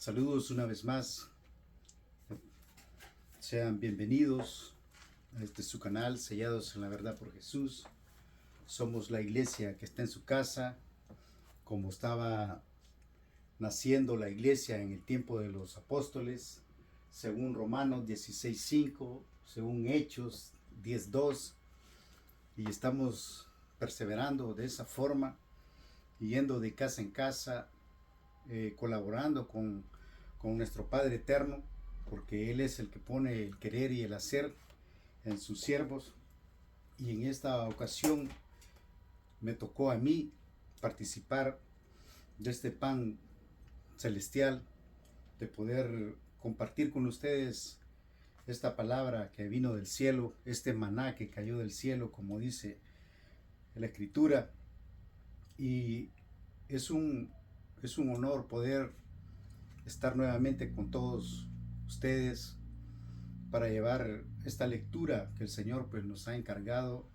Saludos una vez más. Sean bienvenidos a su canal, Sellados en la Verdad por Jesús. Somos la iglesia que está en su casa, como estaba naciendo la iglesia en el tiempo de los apóstoles, según Romanos 16:5, según Hechos 10:2, y estamos perseverando de esa forma, yendo de casa en casa, colaborando con nuestro Padre Eterno, porque Él es el que pone el querer y el hacer en sus siervos. Y en esta ocasión me tocó a mí participar de este pan celestial, de poder compartir con ustedes esta palabra que vino del cielo, este maná que cayó del cielo, como dice la Escritura. Y es un honor poder estar nuevamente con todos ustedes para llevar esta lectura que el Señor pues nos ha encargado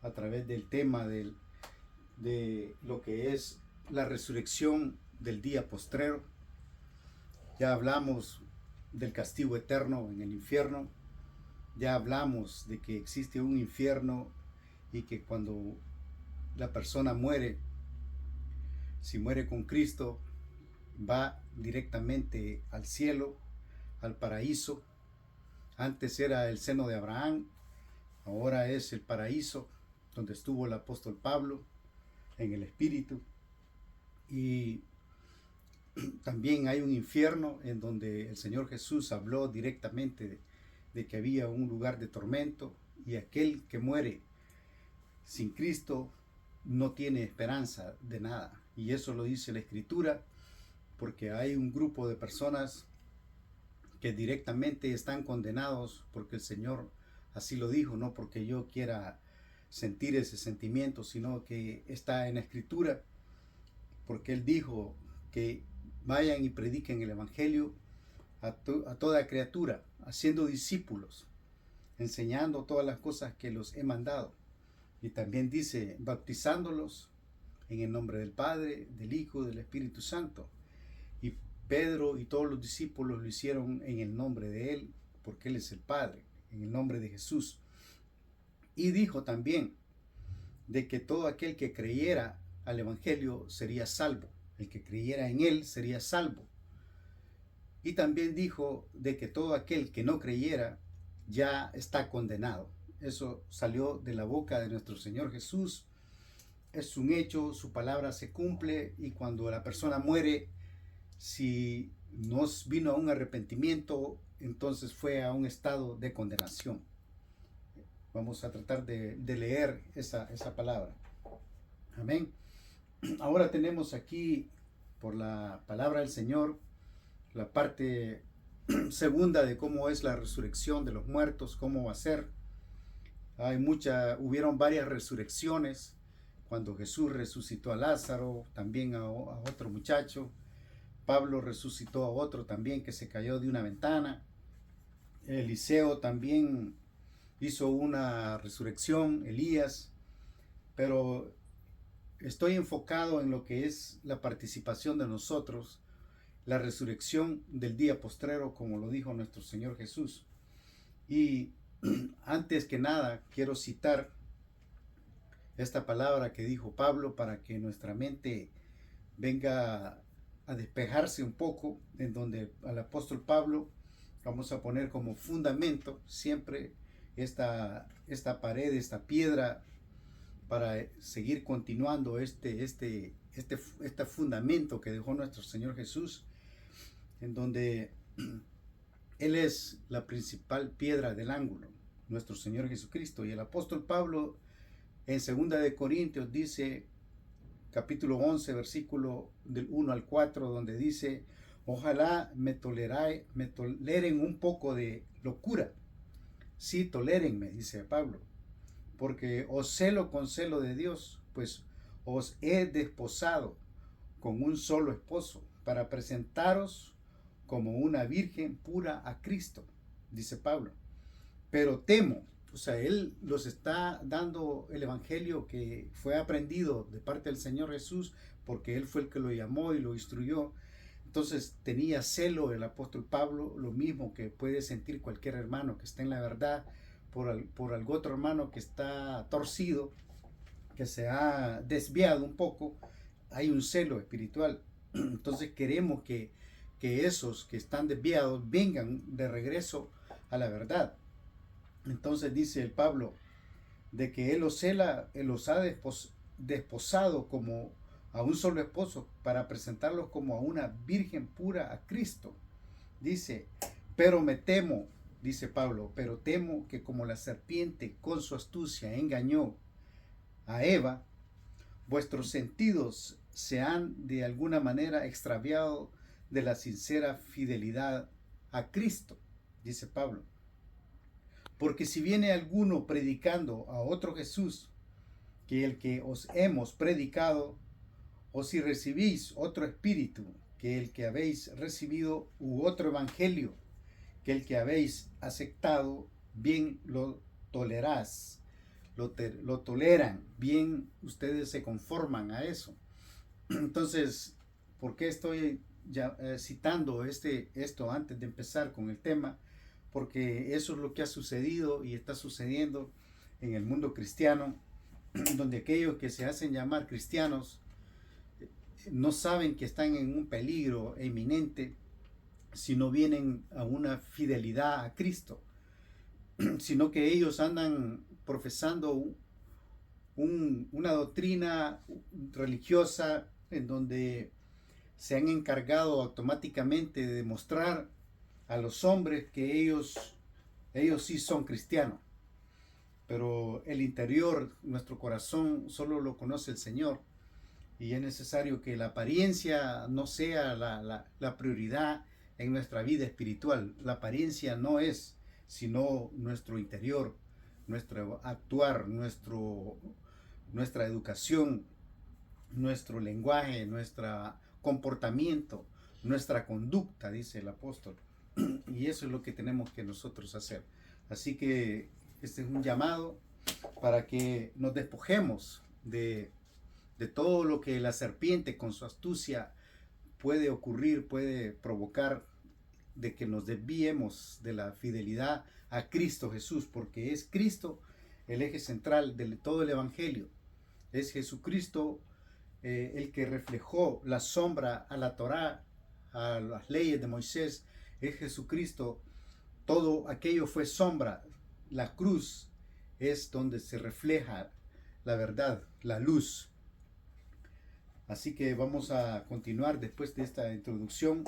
a través del tema de lo que es la resurrección del día postrero. Ya hablamos del castigo eterno en el infierno, ya hablamos de que existe un infierno y que cuando la persona muere, si muere con Cristo, va directamente al cielo, al paraíso. Antes era el seno de Abraham, ahora es el paraíso donde estuvo el apóstol Pablo en el Espíritu. Y también hay un infierno en donde el Señor Jesús habló directamente de que había un lugar de tormento, y aquel que muere sin Cristo no tiene esperanza de nada. Y eso lo dice la Escritura, porque hay un grupo de personas que directamente están condenados porque el Señor así lo dijo, no porque yo quiera sentir ese sentimiento, sino que está en la Escritura, porque Él dijo que vayan y prediquen el Evangelio a toda criatura, haciendo discípulos, enseñando todas las cosas que los he mandado. Y también dice, bautizándolos en el nombre del Padre, del Hijo, del Espíritu Santo. Y Pedro y todos los discípulos lo hicieron en el nombre de Él, porque Él es el Padre, en el nombre de Jesús. Y dijo también de que todo aquel que creyera al Evangelio sería salvo. El que creyera en Él sería salvo. Y también dijo de que todo aquel que no creyera ya está condenado. Eso salió de la boca de nuestro Señor Jesús. Es un hecho, su palabra se cumple, y cuando la persona muere, si no vino a un arrepentimiento, entonces fue a un estado de condenación. Vamos a tratar de leer esa palabra. Amén. Ahora tenemos aquí, por la palabra del Señor, la parte segunda de cómo es la resurrección de los muertos, cómo va a ser. Hubieron varias resurrecciones. Cuando Jesús resucitó a Lázaro, también a otro muchacho. Pablo resucitó a otro también que se cayó de una ventana. Eliseo también hizo una resurrección, Elías. Pero estoy enfocado en lo que es la participación de nosotros, la resurrección del día postrero, como lo dijo nuestro Señor Jesús. Y antes que nada quiero citar esta palabra que dijo Pablo para que nuestra mente venga a despejarse un poco, en donde al apóstol Pablo vamos a poner como fundamento siempre esta pared, esta piedra, para seguir continuando este fundamento que dejó nuestro Señor Jesús, en donde Él es la principal piedra del ángulo, nuestro Señor Jesucristo. Y el apóstol Pablo en 2 de Corintios dice, capítulo 11, versículo del 1 al 4, donde dice, ojalá me toleren un poco de locura. Sí, tolérenme, dice Pablo, porque os celo con celo de Dios, pues os he desposado con un solo esposo, para presentaros como una virgen pura a Cristo, dice Pablo. Pero temo, o sea, él los está dando el evangelio que fue aprendido de parte del Señor Jesús, porque Él fue el que lo llamó y lo instruyó, Entonces tenía celo el apóstol Pablo, lo mismo que puede sentir cualquier hermano que está en la verdad por algún otro hermano que está torcido, que se ha desviado un poco. Hay un celo espiritual. Entonces queremos que esos que están desviados vengan de regreso a la verdad. Entonces dice el Pablo de que él los cela, él los ha desposado como a un solo esposo para presentarlos como a una virgen pura a Cristo. Dice, pero me temo, dice Pablo, pero temo que como la serpiente con su astucia engañó a Eva, vuestros sentidos se han de alguna manera extraviado de la sincera fidelidad a Cristo, dice Pablo. Porque si viene alguno predicando a otro Jesús que el que os hemos predicado, o si recibís otro espíritu que el que habéis recibido, u otro evangelio que el que habéis aceptado, bien lo tolerás, lo toleran, bien ustedes se conforman a eso. Entonces, ¿por qué estoy ya, citando esto antes de empezar con el tema? Porque eso es lo que ha sucedido y está sucediendo en el mundo cristiano, donde aquellos que se hacen llamar cristianos no saben que están en un peligro inminente si no vienen a una fidelidad a Cristo, sino que ellos andan profesando una doctrina religiosa en donde se han encargado automáticamente de demostrar a los hombres que ellos sí son cristianos. Pero el interior, nuestro corazón, solo lo conoce el Señor. Y es necesario que la apariencia no sea la prioridad en nuestra vida espiritual. La apariencia no es, sino nuestro interior, nuestro actuar, nuestra educación, nuestro lenguaje, nuestro comportamiento, nuestra conducta, dice el apóstol. Y eso es lo que tenemos que nosotros hacer. Así que este es un llamado para que nos despojemos de todo lo que la serpiente con su astucia puede ocurrir, puede provocar, de que nos desviemos de la fidelidad a Cristo Jesús, porque es Cristo el eje central de todo el Evangelio. Es Jesucristo el que reflejó la sombra a la Torá, a las leyes de Moisés. Es Jesucristo, todo aquello fue sombra. La cruz es donde se refleja la verdad, la luz. Así que vamos a continuar después de esta introducción.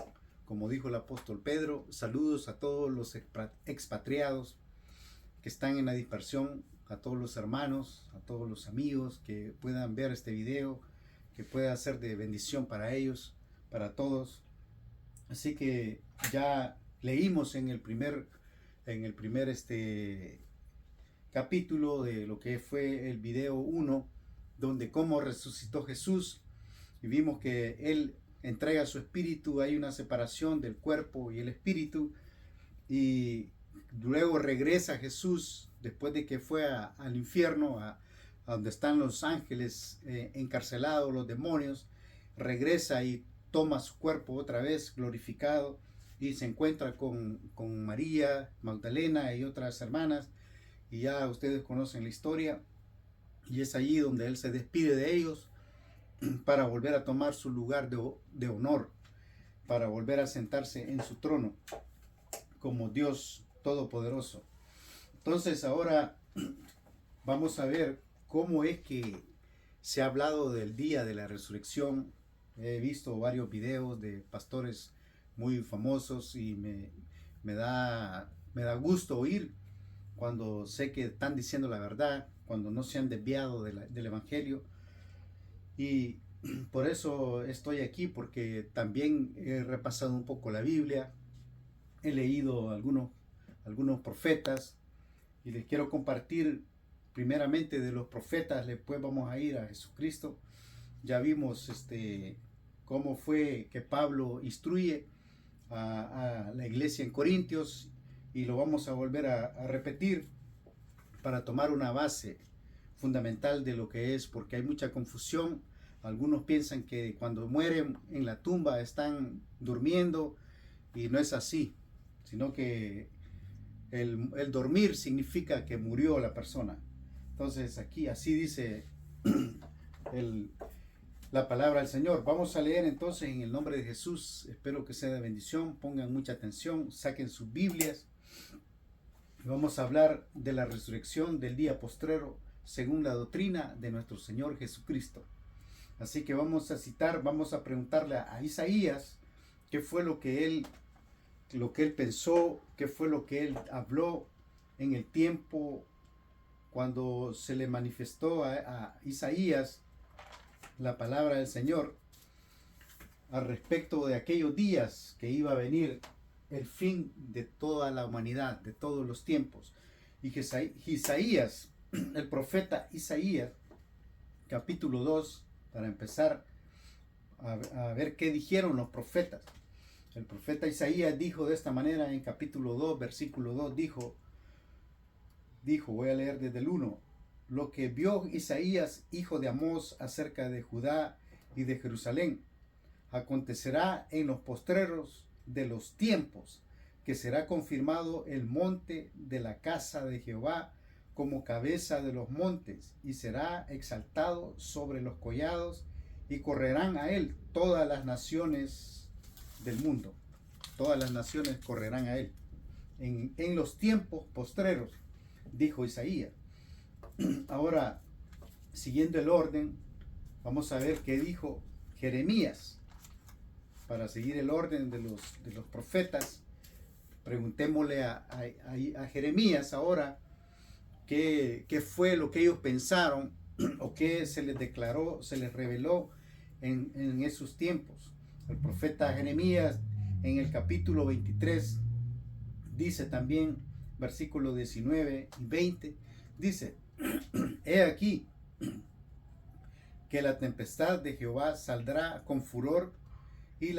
Como dijo el apóstol Pedro, saludos a todos los expatriados que están en la dispersión, a todos los hermanos, a todos los amigos que puedan ver este video, que pueda ser de bendición para ellos, para todos. Así que ya leímos en el primer capítulo de lo que fue el video 1, donde cómo resucitó Jesús, y vimos que Él entrega su espíritu, hay una separación del cuerpo y el espíritu, y luego regresa Jesús después de que fue al infierno, a donde están los ángeles encarcelados, los demonios. Regresa y toma su cuerpo otra vez glorificado y se encuentra con María Magdalena y otras hermanas, y ya ustedes conocen la historia, y es allí donde Él se despide de ellos para volver a tomar su lugar de honor, para volver a sentarse en su trono como Dios Todopoderoso. Entonces ahora vamos a ver cómo es que se ha hablado del día de la resurrección. He visto varios videos de pastores muy famosos y me da gusto oír cuando sé que están diciendo la verdad, cuando no se han desviado del Evangelio. Y por eso estoy aquí, porque también he repasado un poco la Biblia, he leído algunos profetas, y les quiero compartir primeramente de los profetas. Después vamos a ir a Jesucristo. Ya vimos cómo fue que Pablo instruye a la iglesia en Corintios, y lo vamos a volver a repetir para tomar una base fundamental de lo que es, porque hay mucha confusión Algunos piensan que cuando mueren en la tumba están durmiendo y no es así, sino que el dormir significa que murió la persona. Entonces aquí así dice el, la palabra del Señor. Vamos a leer entonces en el nombre de Jesús. Espero que sea de bendición. Pongan mucha atención, saquen sus Biblias. Vamos a hablar de la resurrección del día postrero según la doctrina de nuestro Señor Jesucristo. Así que vamos a citar, vamos a preguntarle a Isaías qué fue lo que él pensó, qué fue lo que él habló en el tiempo cuando se le manifestó a Isaías la palabra del Señor al respecto de aquellos días que iba a venir el fin de toda la humanidad, de todos los tiempos. Y Isaías, el profeta Isaías, capítulo 2, para empezar a ver qué dijeron los profetas. El profeta Isaías dijo de esta manera en capítulo 2, versículo 2, dijo, voy a leer desde el 1, lo que vio Isaías, hijo de Amós, acerca de Judá y de Jerusalén, acontecerá en los postreros de los tiempos, que será confirmado el monte de la casa de Jehová como cabeza de los montes, y será exaltado sobre los collados, y correrán a él todas las naciones del mundo. Todas las naciones correrán a él. En los tiempos postreros, dijo Isaías. Ahora, siguiendo el orden, vamos a ver qué dijo Jeremías. Para seguir el orden de los profetas, preguntémosle a Jeremías ahora qué fue lo que ellos pensaron o qué se les declaró, se les reveló en esos tiempos. El profeta Jeremías en el capítulo 23 dice también, versículos 19 y 20, dice, he aquí que la tempestad de Jehová saldrá con furor, y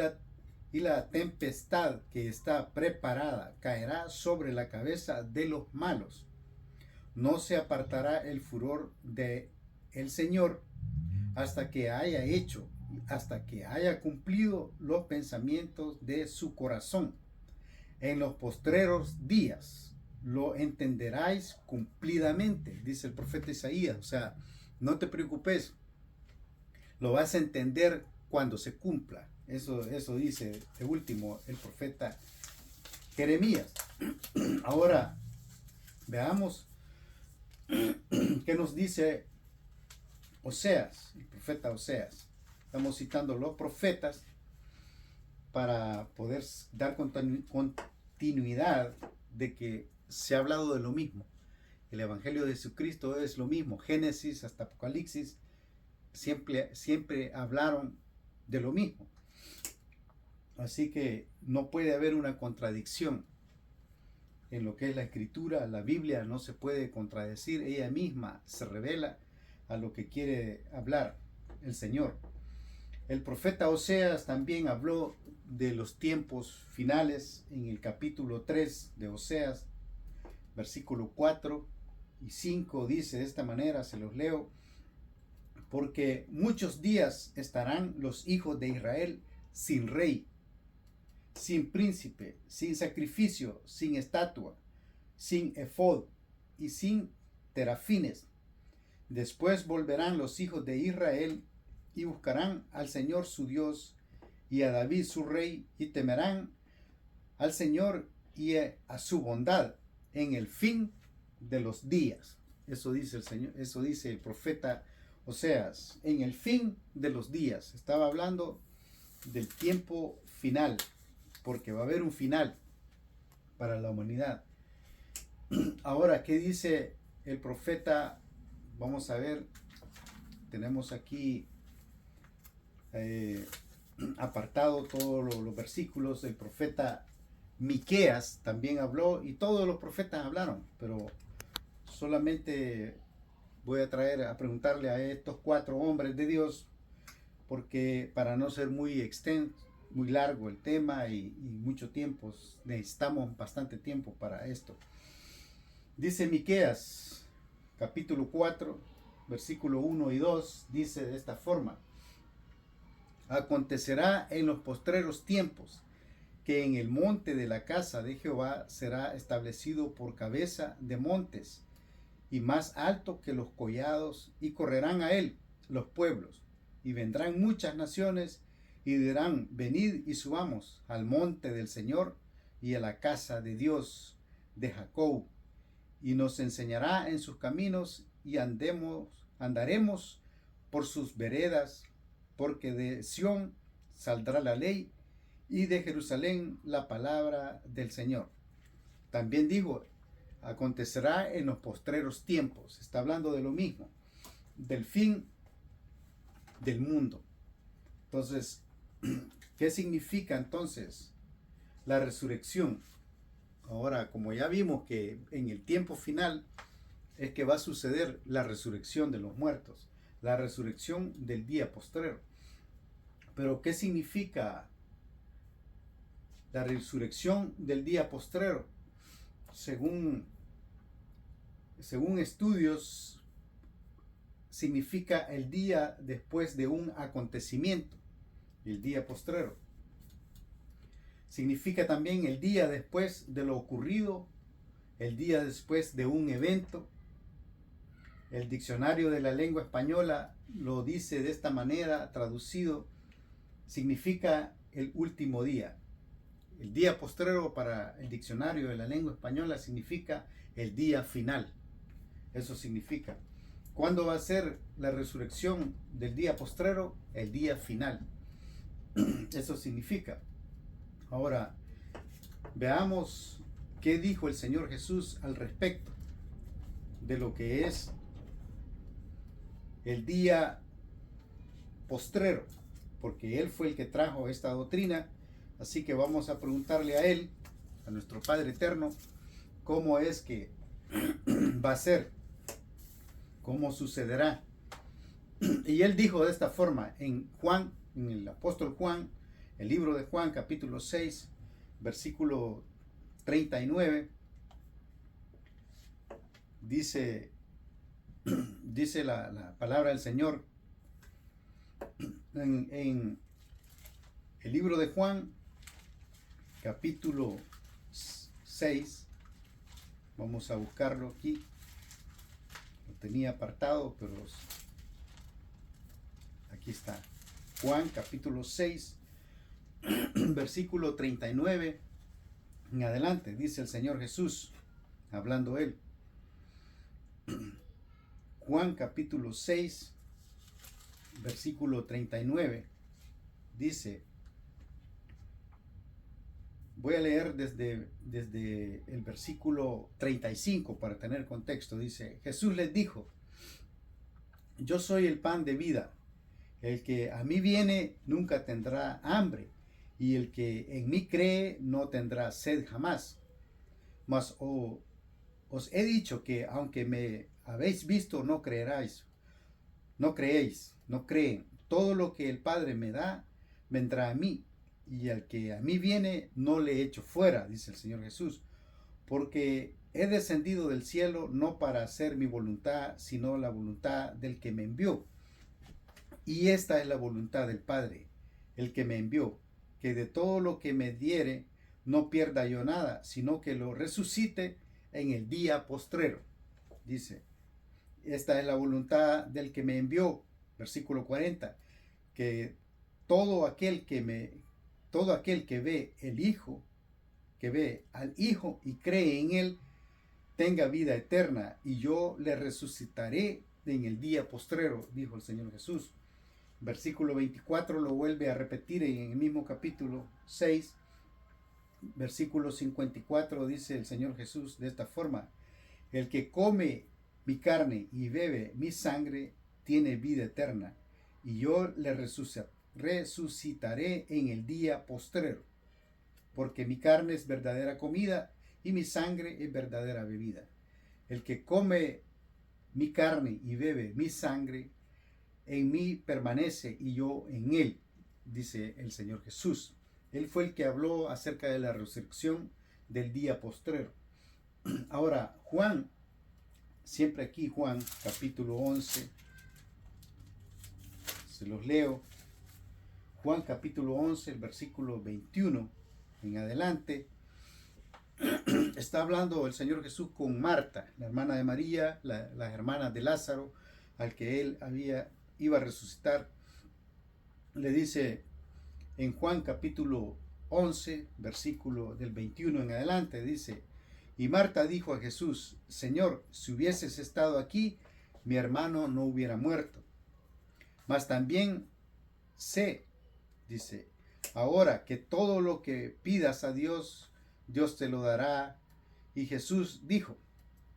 la tempestad que está preparada caerá sobre la cabeza de los malos. No se apartará el furor de el Señor hasta que haya cumplido los pensamientos de su corazón. En los postreros días lo entenderáis cumplidamente, dice el profeta Isaías. O sea, no te preocupes, lo vas a entender cuando se cumpla. Eso dice de último el profeta Jeremías. Ahora, veamos qué nos dice Oseas, el profeta Oseas. Estamos citando los profetas para poder dar continuidad de que se ha hablado de lo mismo. El Evangelio de Jesucristo es lo mismo. Génesis hasta Apocalipsis siempre hablaron de lo mismo. Así que no puede haber una contradicción en lo que es la Escritura. La Biblia no se puede contradecir. Ella misma se revela a lo que quiere hablar el Señor. El profeta Oseas también habló de los tiempos finales en el capítulo 3 de Oseas, versículo 4 y 5, dice de esta manera, se los leo, porque muchos días estarán los hijos de Israel sin rey, sin príncipe, sin sacrificio, sin estatua, sin efod y sin terafines. Después volverán los hijos de Israel y buscarán al Señor su Dios y a David su rey, y temerán al Señor y a su bondad en el fin de los días. Eso dice el Señor, eso dice el profeta Oseas, en el fin de los días. Estaba hablando del tiempo final, porque va a haber un final para la humanidad. Ahora, ¿qué dice el profeta? Vamos a ver, tenemos aquí apartado todos los versículos. El profeta Miqueas también habló, y todos los profetas hablaron, pero solamente voy a preguntarle a estos 4 hombres de Dios, porque para no ser muy extenso, muy largo el tema y mucho tiempo, necesitamos bastante tiempo para esto. Dice Miqueas, capítulo 4, versículo 1 y 2, dice de esta forma: Acontecerá en los postreros tiempos que en el monte de la casa de Jehová será establecido por cabeza de montes y más alto que los collados, y correrán a él los pueblos, y vendrán muchas naciones, y dirán: venid y subamos al monte del Señor y a la casa de Dios de Jacob, y nos enseñará en sus caminos, y andaremos por sus veredas, porque de Sión saldrá la ley, y de Jerusalén la palabra del Señor. También digo, acontecerá en los postreros tiempos. Está hablando de lo mismo, del fin del mundo. Entonces, ¿qué significa entonces la resurrección? Ahora, como ya vimos que en el tiempo final es que va a suceder la resurrección de los muertos, la resurrección del día postrero. Pero ¿qué significa la resurrección del día postrero? Según estudios, significa el día después de un acontecimiento, el día postrero. Significa también el día después de lo ocurrido, el día después de un evento. El diccionario de la lengua española lo dice de esta manera, traducido: significa el último día. El día postrero para el diccionario de la lengua española significa el día final. Eso significa. ¿Cuándo va a ser la resurrección del día postrero? El día final. Eso significa. Ahora, veamos qué dijo el Señor Jesús al respecto de lo que es el día postrero, porque Él fue el que trajo esta doctrina. Así que vamos a preguntarle a Él, a nuestro Padre Eterno, cómo es que va a ser, cómo sucederá. Y Él dijo de esta forma en Juan, en el apóstol Juan, el libro de Juan, capítulo 6, versículo 39, dice la palabra del Señor en el libro de Juan, capítulo 6. Vamos a buscarlo aquí. Lo tenía apartado, pero aquí está. Juan, capítulo 6, versículo 39 en adelante. Dice el Señor Jesús, hablando Él. Juan, capítulo 6, versículo 39. Dice, voy a leer desde el versículo 35 para tener contexto. Dice, Jesús les dijo: yo soy el pan de vida. El que a mí viene nunca tendrá hambre, y el que en mí cree no tendrá sed jamás. Mas os he dicho que aunque me habéis visto, no creeréis. No creéis, no creen. Todo lo que el Padre me da, vendrá a mí. Y al que a mí viene, no le echo fuera, dice el Señor Jesús. Porque he descendido del cielo no para hacer mi voluntad, sino la voluntad del que me envió. Y esta es la voluntad del Padre, el que me envió, que de todo lo que me diere, no pierda yo nada, sino que lo resucite en el día postrero. Dice, esta es la voluntad del que me envió, versículo 40, que todo aquel que ve el Hijo, que ve al Hijo y cree en Él, tenga vida eterna, y yo le resucitaré en el día postrero, dijo el Señor Jesús. Versículo 24 lo vuelve a repetir en el mismo capítulo 6. Versículo 54 dice el Señor Jesús de esta forma: el que come mi carne y bebe mi sangre tiene vida eterna, y yo le resucitaré en el día postrero, porque mi carne es verdadera comida y mi sangre es verdadera bebida. El que come mi carne y bebe mi sangre, en mí permanece y yo en él, dice el Señor Jesús. Él fue el que habló acerca de la resurrección del día postrero. Ahora, Juan, siempre aquí Juan, capítulo 11, se los leo. Juan capítulo 11, el versículo 21 en adelante, está hablando el Señor Jesús con Marta, la hermana de María, las hermanas de Lázaro, al que él iba a resucitar. Le dice en Juan capítulo 11, versículo del 21 en adelante, dice: y Marta dijo a Jesús: Señor, si hubieses estado aquí, mi hermano no hubiera muerto. Mas también sé, dice, ahora que todo lo que pidas a Dios, Dios te lo dará. Y Jesús dijo: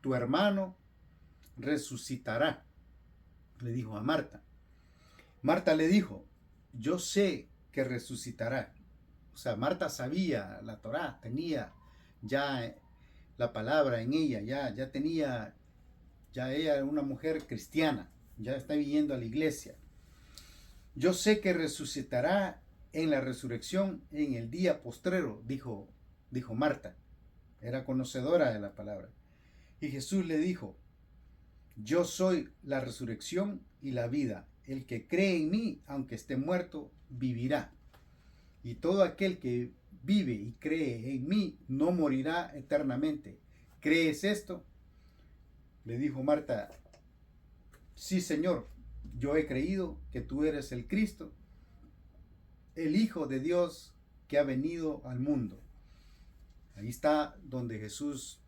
tu hermano resucitará. Le dijo a Marta. Marta le dijo: yo sé que resucitará. O sea, Marta sabía la Torá, tenía ya la palabra en ella, ya tenía, ya ella era una mujer cristiana, ya está yendo a la iglesia. Yo sé que resucitará en la resurrección en el día postrero, dijo Marta. Era conocedora de la palabra. Y Jesús le dijo: yo soy la resurrección y la vida. El que cree en mí, aunque esté muerto, vivirá. Y todo aquel que vive y cree en mí no morirá eternamente. ¿Crees esto? Le dijo Marta: sí, Señor, yo he creído que tú eres el Cristo, el Hijo de Dios que ha venido al mundo. Ahí está donde Jesús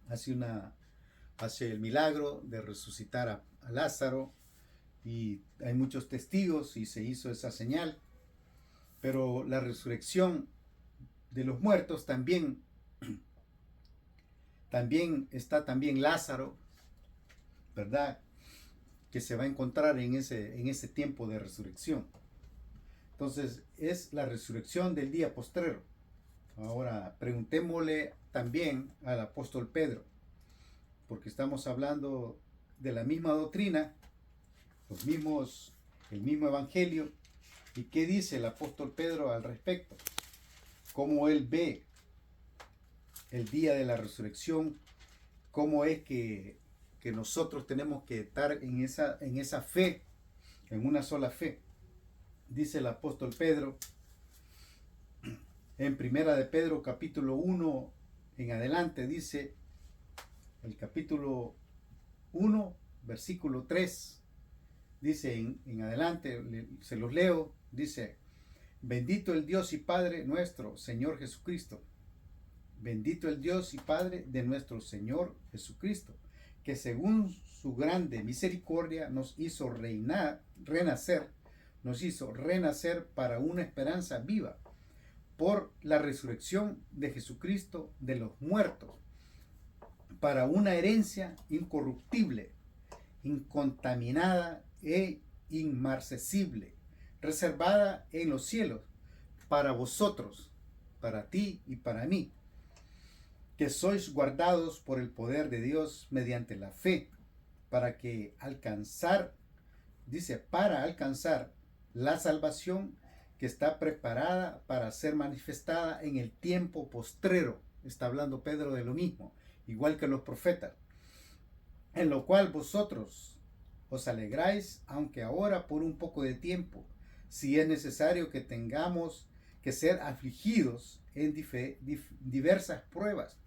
hace el milagro de resucitar a Lázaro, y hay muchos testigos y se hizo esa señal. Pero la resurrección de los muertos también está también Lázaro, ¿verdad? Que se va a encontrar en ese tiempo de resurrección. Entonces es la resurrección del día postrero. Ahora preguntémosle también al apóstol Pedro, porque estamos hablando de la misma doctrina, el mismo evangelio. ¿Y qué dice el apóstol Pedro al respecto? ¿Cómo él ve el día de la resurrección? ¿Cómo es que nosotros tenemos que estar en esa fe, en una sola fe? Dice el apóstol Pedro en Primera de Pedro capítulo 1 en adelante, dice el capítulo 1 versículo 3, dice en adelante, se los leo, dice: bendito el Dios y Padre nuestro Señor Jesucristo, bendito el Dios y Padre de nuestro Señor Jesucristo, que según su grande misericordia nos hizo renacer para una esperanza viva, por la resurrección de Jesucristo de los muertos, para una herencia incorruptible, incontaminada e inmarcesible, reservada en los cielos, para vosotros, para ti y para mí, que sois guardados por el poder de Dios mediante la fe, para alcanzar la salvación que está preparada para ser manifestada en el tiempo postrero. Está hablando Pedro de lo mismo, igual que los profetas, en lo cual vosotros os alegráis, aunque ahora por un poco de tiempo, si es necesario que tengamos que ser afligidos en diversas pruebas,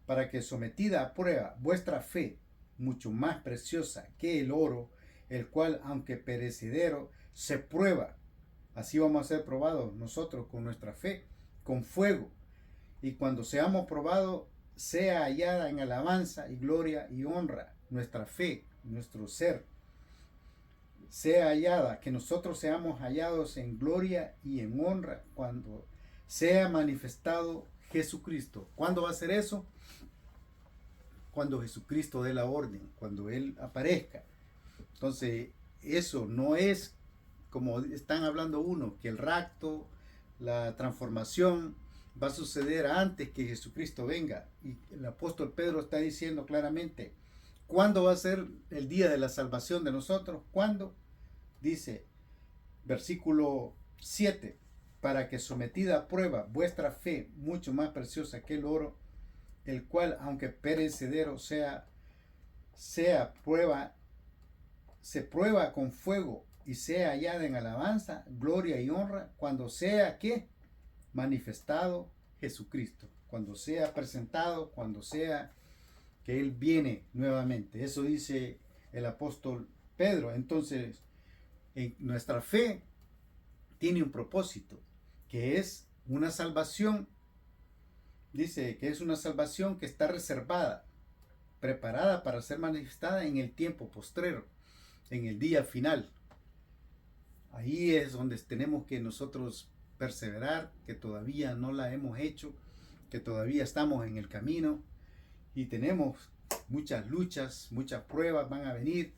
para que, sometida a prueba vuestra fe, mucho más preciosa que el oro, el cual aunque perecedero se prueba, así vamos a ser probados nosotros con nuestra fe, con fuego, y cuando seamos probados, sea hallada en alabanza y gloria y honra nuestra fe, nuestro ser, sea hallada, que nosotros seamos hallados en gloria y en honra cuando sea manifestado Jesucristo. ¿Cuándo va a ser eso? Cuando Jesucristo dé la orden, cuando Él aparezca. Entonces, eso no es como están hablando uno, que el rapto, la transformación va a suceder antes que Jesucristo venga. Y el apóstol Pedro está diciendo claramente: ¿cuándo va a ser el día de la salvación de nosotros? ¿Cuándo? Dice, versículo 7, para que, sometida a prueba vuestra fe, mucho más preciosa que el oro, el cual aunque perecedero se prueba con fuego, y sea hallada en alabanza, gloria y honra cuando sea que manifestado Jesucristo, cuando sea presentado, cuando sea que Él viene nuevamente. Eso dice el apóstol Pedro. Entonces, en nuestra fe tiene un propósito, que es una salvación. Dice que es una salvación que está reservada, preparada para ser manifestada en el tiempo postrero, en el día final. Ahí es donde tenemos que nosotros perseverar, que todavía no la hemos hecho, que todavía estamos en el camino y tenemos muchas luchas, muchas pruebas van a venir,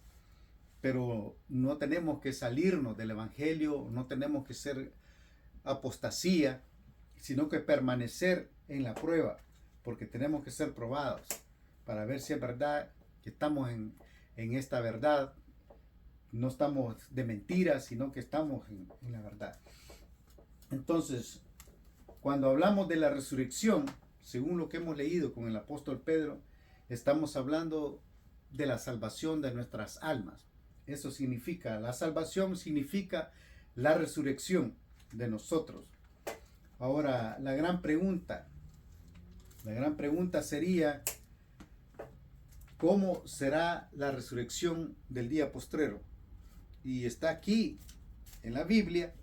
pero no tenemos que salirnos del evangelio, no tenemos que ser apostasía, sino que permanecer en la prueba, porque tenemos que ser probados para ver si es verdad que estamos en esta verdad. No estamos de mentiras, sino que estamos en la verdad. Entonces, cuando hablamos de la resurrección, según lo que hemos leído con el apóstol Pedro, estamos hablando de la salvación de nuestras almas. Eso significa, la salvación significa la resurrección de nosotros. Ahora, la gran pregunta sería, ¿cómo será la resurrección del día postrero? Y está aquí en la Biblia,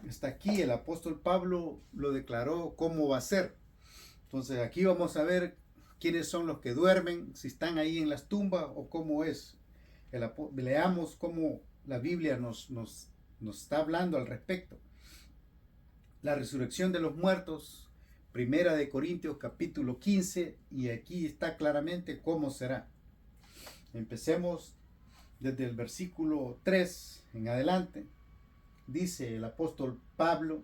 está aquí, el apóstol Pablo lo declaró cómo va a ser. Entonces aquí vamos a ver quiénes son los que duermen, si están ahí en las tumbas o cómo es. Leamos cómo la Biblia nos está hablando al respecto. La resurrección de los muertos, Primera de Corintios capítulo 15, y aquí está claramente cómo será. Empecemos desde el versículo 3 en adelante. Dice el apóstol Pablo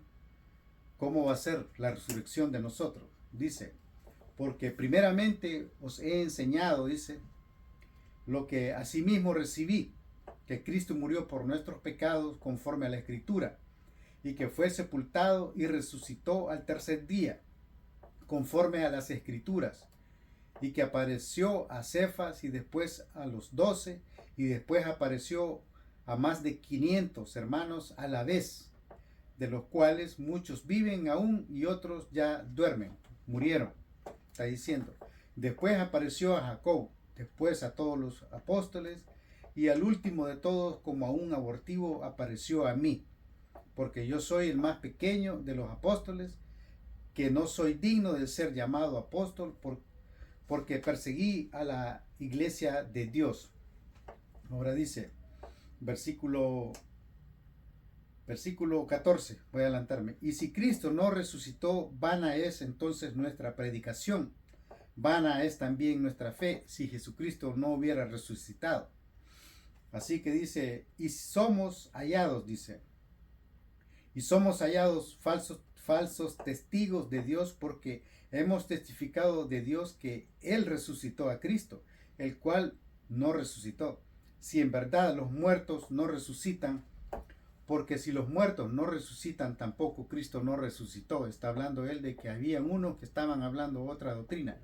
cómo va a ser la resurrección de nosotros. Dice, porque primeramente os he enseñado, dice, lo que asimismo recibí, que Cristo murió por nuestros pecados conforme a la Escritura, y que fue sepultado y resucitó al tercer día, conforme a las Escrituras, y que apareció a Cefas y después a los 12, y después apareció a más de 500 hermanos a la vez, de los cuales muchos viven aún y otros ya duermen, murieron. Está diciendo, después apareció a Jacob, después a todos los apóstoles, y al último de todos, como a un abortivo, apareció a mí, porque yo soy el más pequeño de los apóstoles, que no soy digno de ser llamado apóstol, porque perseguí a la iglesia de Dios. Ahora dice, versículo 14, voy a adelantarme. Y si Cristo no resucitó, vana es entonces nuestra predicación, vana es también nuestra fe, si Jesucristo no hubiera resucitado. Así que dice, y somos hallados, dice, y somos hallados falsos testigos de Dios, porque hemos testificado de Dios que Él resucitó a Cristo, el cual no resucitó. Si en verdad los muertos no resucitan, porque si los muertos no resucitan, tampoco Cristo no resucitó. Está hablando él de que había unos que estaban hablando otra doctrina.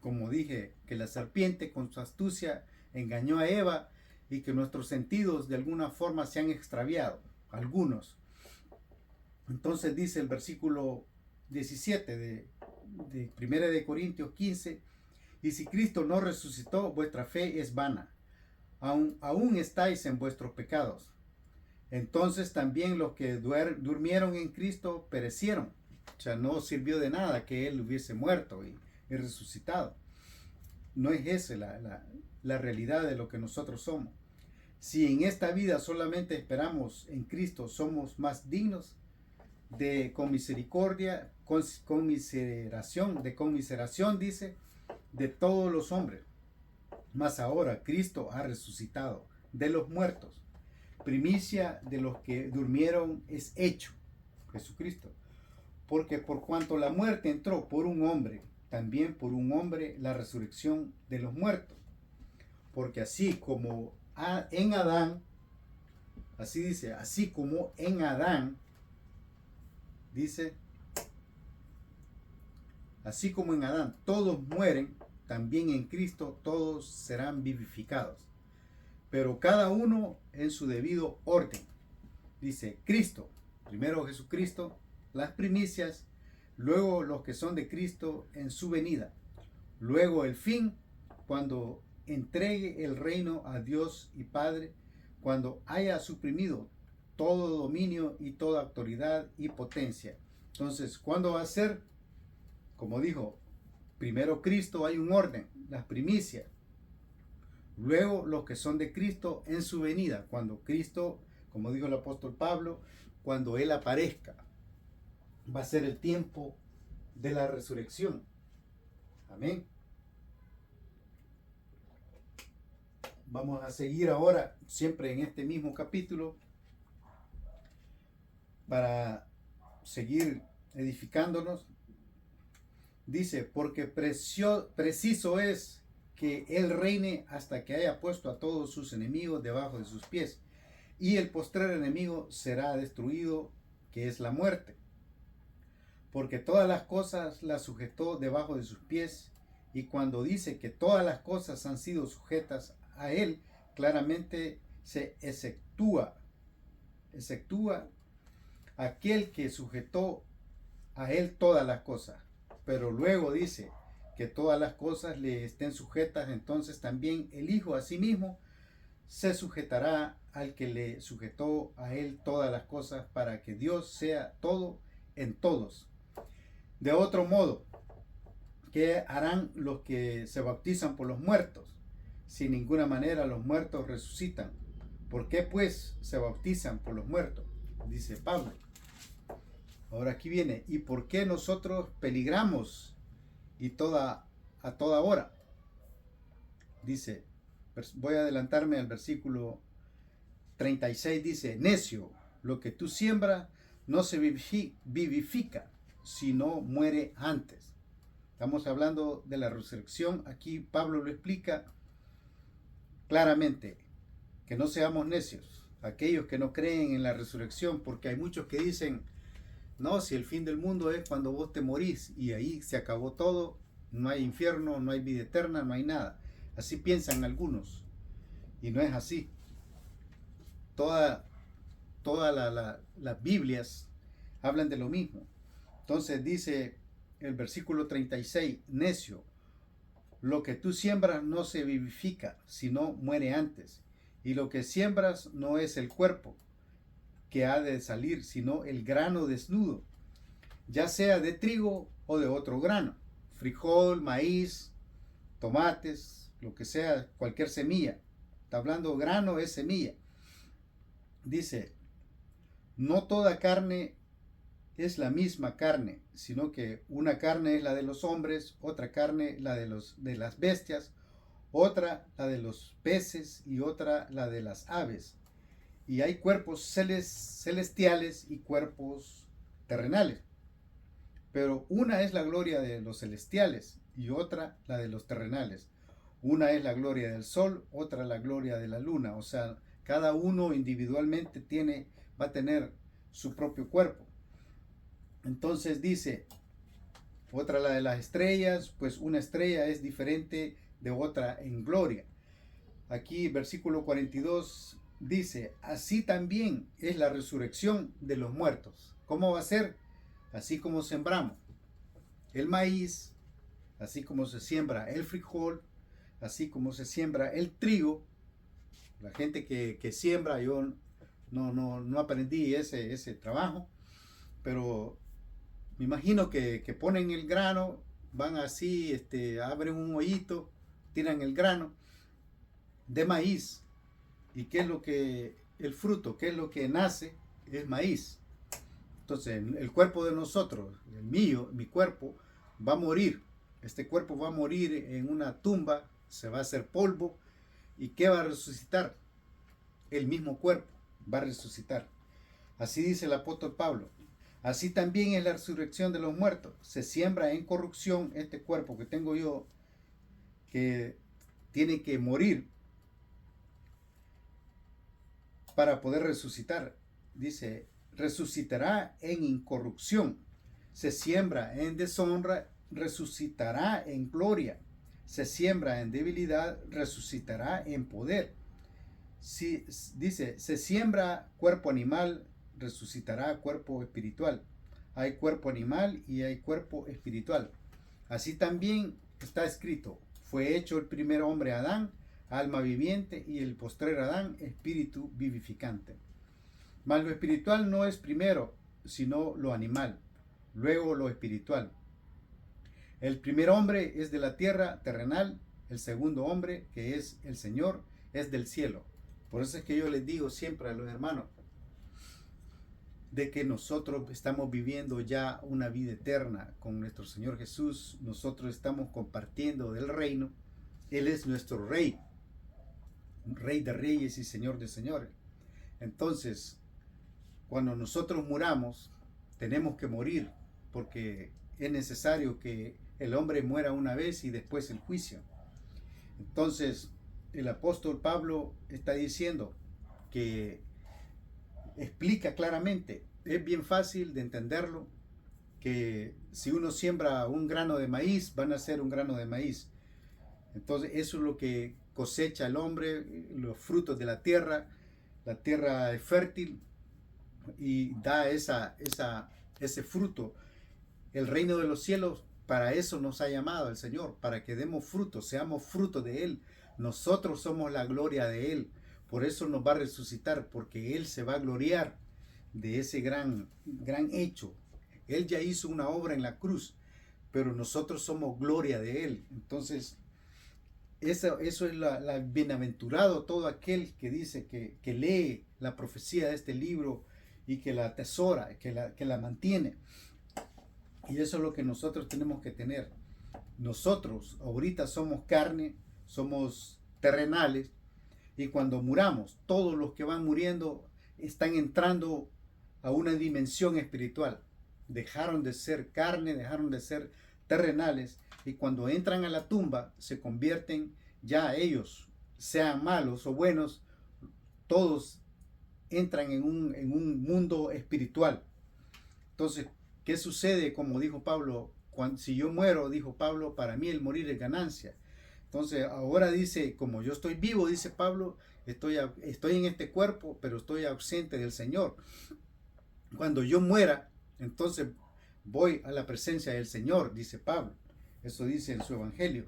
Como dije, que la serpiente con su astucia engañó a Eva y que nuestros sentidos de alguna forma se han extraviado, algunos. Entonces dice el versículo 17 de 1 de Corintios 15, y si Cristo no resucitó, vuestra fe es vana, aún estáis en vuestros pecados. Entonces también los que durmieron en Cristo perecieron. O sea, no sirvió de nada que Él hubiese muerto y resucitado. No es esa la realidad de lo que nosotros somos. Si en esta vida solamente esperamos en Cristo, somos más dignos de conmiseración, dice, de todos los hombres. Mas ahora Cristo ha resucitado de los muertos. Primicia de los que durmieron es hecho, Jesucristo. Porque por cuanto la muerte entró por un hombre, también por un hombre la resurrección de los muertos. Porque así como en Adán, así dice, así como en Adán, dice, así como en Adán todos mueren, también en Cristo todos serán vivificados. pero cada uno en su debido orden. Dice Cristo, primero Jesucristo, las primicias, luego los que son de Cristo en su venida, luego el fin, cuando entregue el reino a Dios y Padre, cuando haya suprimido todo dominio y toda autoridad y potencia. Entonces, ¿cuándo va a ser? Como dijo, primero Cristo, hay un orden, las primicias. Luego los que son de Cristo en su venida, cuando Cristo, como dijo el apóstol Pablo, cuando Él aparezca, va a ser el tiempo de la resurrección. Amén. Vamos a seguir ahora, siempre en este mismo capítulo, para seguir edificándonos. Dice, porque preciso es que Él reine hasta que haya puesto a todos sus enemigos debajo de sus pies. Y el postrer enemigo será destruido, que es la muerte. Porque todas las cosas las sujetó debajo de sus pies. Y cuando dice que todas las cosas han sido sujetas a Él, claramente se exceptúa aquel que sujetó a Él todas las cosas. Pero luego dice que todas las cosas le estén sujetas, entonces también el Hijo asimismo se sujetará al que le sujetó a Él todas las cosas, para que Dios sea todo en todos. De otro modo, ¿qué harán los que se bautizan por los muertos? Si en ninguna manera los muertos resucitan. ¿Por qué pues se bautizan por los muertos? Dice Pablo. Ahora aquí viene, ¿y por qué nosotros peligramos a toda hora? Dice, voy a adelantarme al versículo 36, dice, necio, lo que tú siembras no se vivifica, sino muere antes. Estamos hablando de la resurrección. Aquí Pablo lo explica claramente, que no seamos necios, aquellos que no creen en la resurrección, porque hay muchos que dicen, no, si el fin del mundo es cuando vos te morís y ahí se acabó todo, no hay infierno, no hay vida eterna, no hay nada. Así piensan algunos y no es así. Todas las Biblias hablan de lo mismo. Entonces dice el versículo 36, necio, lo que tú siembras no se vivifica, sino muere antes. Y lo que siembras no es el cuerpo que ha de salir, sino el grano desnudo, ya sea de trigo o de otro grano, frijol, maíz, tomates, lo que sea, cualquier semilla. Está hablando grano, es semilla. Dice, no toda carne es la misma carne, sino que una carne es la de los hombres, otra carne la de las bestias, otra la de los peces y otra la de las aves. Y hay cuerpos celestiales y cuerpos terrenales. Pero una es la gloria de los celestiales y otra la de los terrenales. Una es la gloria del sol, otra la gloria de la luna. O sea, cada uno individualmente va a tener su propio cuerpo. Entonces dice, otra la de las estrellas, pues una estrella es diferente de otra en gloria. Aquí versículo 42 dice, así también es la resurrección de los muertos. ¿Cómo va a ser? Así como sembramos el maíz, así como se siembra el frijol, así como se siembra el trigo. La gente que siembra, yo no aprendí ese trabajo, pero me imagino que ponen el grano, van así, abren un hoyito, tiran el grano de maíz. ¿Y qué es lo que, el fruto, qué es lo que nace? Es maíz. Entonces, el cuerpo de nosotros, el mío, mi cuerpo, va a morir. Este cuerpo va a morir en una tumba, se va a hacer polvo. ¿Y qué va a resucitar? El mismo cuerpo va a resucitar. Así dice el apóstol Pablo. Así también es la resurrección de los muertos. Se siembra en corrupción este cuerpo que tengo yo, que tiene que morir para poder resucitar. Dice, resucitará en incorrupción. Se siembra en deshonra, resucitará en gloria. Se siembra en debilidad, resucitará en poder. Si, dice, se siembra cuerpo animal, resucitará cuerpo espiritual. Hay cuerpo animal y hay cuerpo espiritual. Así también está escrito, fue hecho el primer hombre Adán, alma viviente, y el postrer Adán, espíritu vivificante. Mas lo espiritual no es primero, sino lo animal, luego lo espiritual. El primer hombre es de la tierra terrenal, el segundo hombre, que es el Señor, es del cielo. Por eso es que yo les digo siempre a los hermanos, de que nosotros estamos viviendo ya una vida eterna con nuestro Señor Jesús. Nosotros estamos compartiendo del reino. Él es nuestro rey, rey de reyes y señor de señores. Entonces, cuando nosotros muramos, tenemos que morir, porque es necesario que el hombre muera una vez y después el juicio. Entonces, el apóstol Pablo está diciendo que explica claramente, es bien fácil de entenderlo, que si uno siembra un grano de maíz, van a ser un grano de maíz. Entonces eso es lo que cosecha el hombre, los frutos de la tierra es fértil y da ese fruto. El reino de los cielos, para eso nos ha llamado el Señor, para que demos fruto, seamos fruto de Él. Nosotros somos la gloria de Él. Por eso nos va a resucitar, porque Él se va a gloriar de ese gran hecho. Él ya hizo una obra en la cruz, pero nosotros somos gloria de Él. Entonces, eso es la bienaventurado todo aquel que dice que lee la profecía de este libro y que la atesora, que la mantiene. Y eso es lo que nosotros tenemos que tener. Nosotros ahorita somos carne, somos terrenales, y cuando muramos, todos los que van muriendo están entrando a una dimensión espiritual. Dejaron de ser carne, dejaron de ser terrenales, y cuando entran a la tumba se convierten ya ellos, sean malos o buenos, todos entran en un mundo espiritual. Entonces, ¿qué sucede? Como dijo Pablo, si yo muero, dijo Pablo, para mí el morir es ganancia. Entonces ahora dice, como yo estoy vivo, dice Pablo, estoy en este cuerpo, pero estoy ausente del Señor. Cuando yo muera, entonces voy a la presencia del Señor, dice Pablo. Eso dice en su evangelio.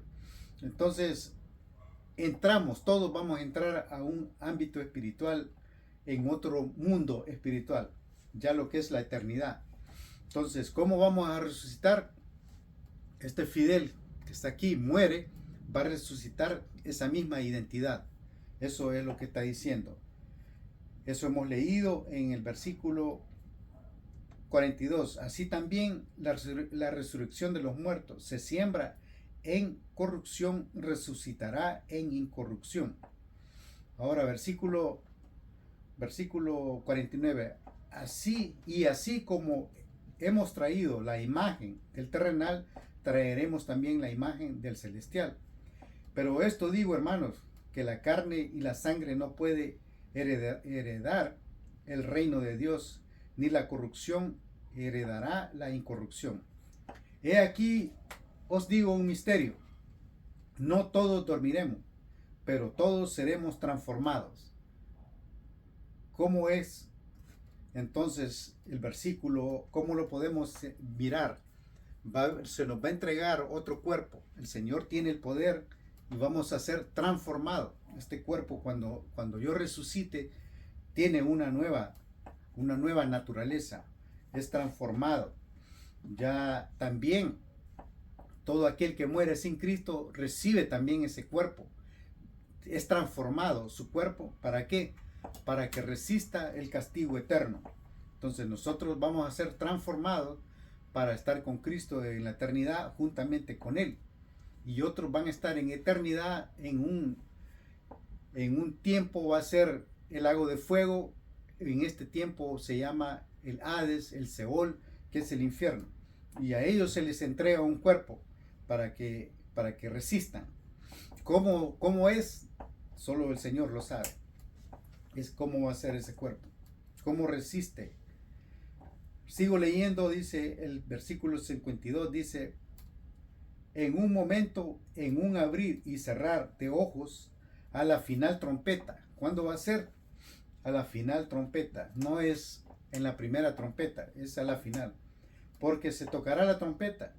Entonces entramos, todos vamos a entrar a un ámbito espiritual, en otro mundo espiritual, ya lo que es la eternidad. Entonces, ¿cómo vamos a resucitar? Este Fidel que está aquí muere, va a resucitar esa misma identidad. Eso es lo que está diciendo. Eso hemos leído en el versículo 42. Así también la resurrección de los muertos se siembra en corrupción, resucitará en incorrupción. Ahora, versículo 49. Así como hemos traído la imagen del terrenal, traeremos también la imagen del celestial. Pero esto digo, hermanos, que la carne y la sangre no puede heredar el reino de Dios, ni la corrupción heredará la incorrupción. He aquí, os digo un misterio. No todos dormiremos, pero todos seremos transformados. ¿Cómo es entonces el versículo? ¿Cómo lo podemos mirar? Se nos va a entregar otro cuerpo. El Señor tiene el poder y vamos a ser transformados. Este cuerpo, cuando yo resucite, tiene una nueva naturaleza. Es transformado. Ya también todo aquel que muere sin Cristo recibe también ese cuerpo. Es transformado su cuerpo. ¿Para qué? Para que resista el castigo eterno. Entonces nosotros vamos a ser transformados para estar con Cristo en la eternidad juntamente con Él. Y otros van a estar en eternidad en un tiempo va a ser el lago de fuego. En este tiempo se llama el Hades, el Seol, que es el infierno. Y a ellos se les entrega un cuerpo para que resistan. ¿Cómo es? Solo el Señor lo sabe. Es cómo va a ser ese cuerpo. ¿Cómo resiste? Sigo leyendo, dice el versículo 52, dice: en un momento, en un abrir y cerrar de ojos, a la final trompeta. ¿Cuándo va a ser? A la final trompeta. No es en la primera trompeta, es a la final. Porque se tocará la trompeta